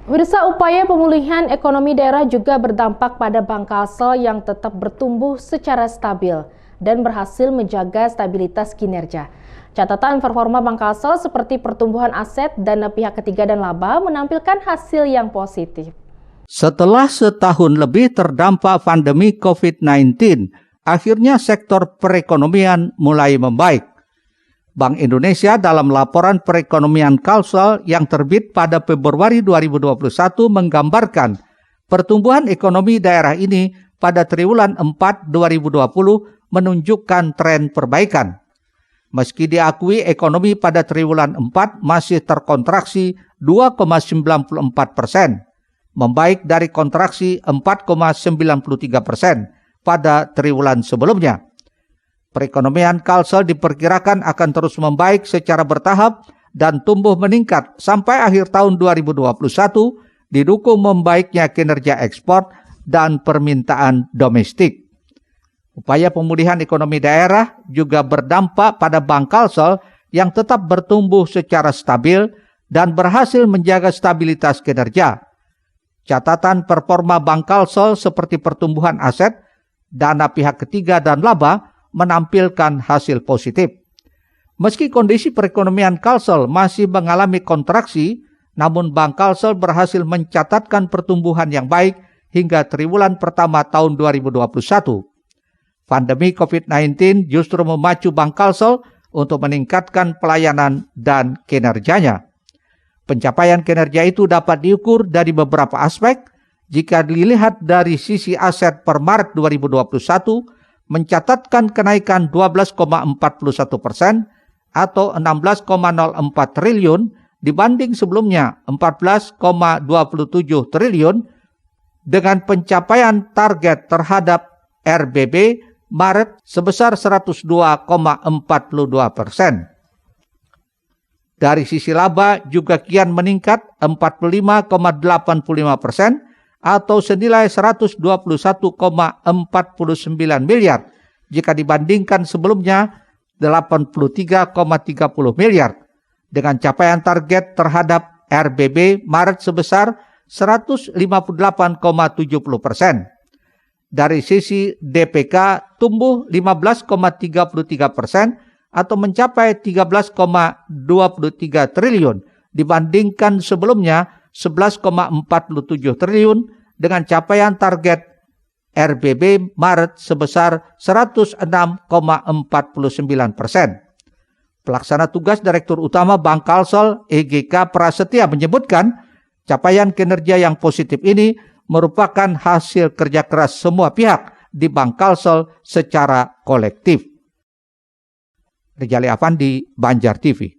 Pemirsa, upaya pemulihan ekonomi daerah juga berdampak pada Bank Kalsel yang tetap bertumbuh secara stabil dan berhasil menjaga stabilitas kinerja. Catatan performa Bank Kalsel seperti pertumbuhan aset, dana pihak ketiga dan laba menampilkan hasil yang positif. Setelah setahun lebih terdampak pandemi COVID-19, akhirnya sektor perekonomian mulai membaik. Bank Indonesia dalam laporan perekonomian Kalsel yang terbit pada Februari 2021 menggambarkan pertumbuhan ekonomi daerah ini pada triwulan 4 2020 menunjukkan tren perbaikan. Meski diakui ekonomi pada triwulan 4 masih terkontraksi 2,94%, membaik dari kontraksi 4,93% pada triwulan sebelumnya. Perekonomian Kalsel diperkirakan akan terus membaik secara bertahap dan tumbuh meningkat sampai akhir tahun 2021 didukung membaiknya kinerja ekspor dan permintaan domestik. Upaya pemulihan ekonomi daerah juga berdampak pada Bank Kalsel yang tetap bertumbuh secara stabil dan berhasil menjaga stabilitas kinerja. Catatan performa Bank Kalsel seperti pertumbuhan aset, dana pihak ketiga dan laba menampilkan hasil positif. Meski kondisi perekonomian Kalsel masih mengalami kontraksi, namun Bank Kalsel berhasil mencatatkan pertumbuhan yang baik hingga triwulan pertama tahun 2021. Pandemi COVID-19 justru memacu Bank Kalsel untuk meningkatkan pelayanan dan kinerjanya. Pencapaian kinerja itu dapat diukur dari beberapa aspek. Jika dilihat dari sisi aset per Maret 2021, mencatatkan kenaikan 12,41% atau 16,04 triliun dibanding sebelumnya 14,27 triliun dengan pencapaian target terhadap RBB Maret sebesar 102,42%. Dari sisi laba juga kian meningkat 45,85% atau senilai 121,49 miliar jika dibandingkan sebelumnya 83,30 miliar dengan capaian target terhadap RBB Maret sebesar 158,70%. Dari sisi DPK tumbuh 15,33% atau mencapai 13,23 triliun dibandingkan sebelumnya 11,47 triliun dengan capaian target RBB Maret sebesar 106,49%. Pelaksana tugas Direktur Utama Bank Kalsel EGK Prasetya menyebutkan capaian kinerja yang positif ini merupakan hasil kerja keras semua pihak di Bank Kalsel secara kolektif. Rijali Afandi, Banjar TV.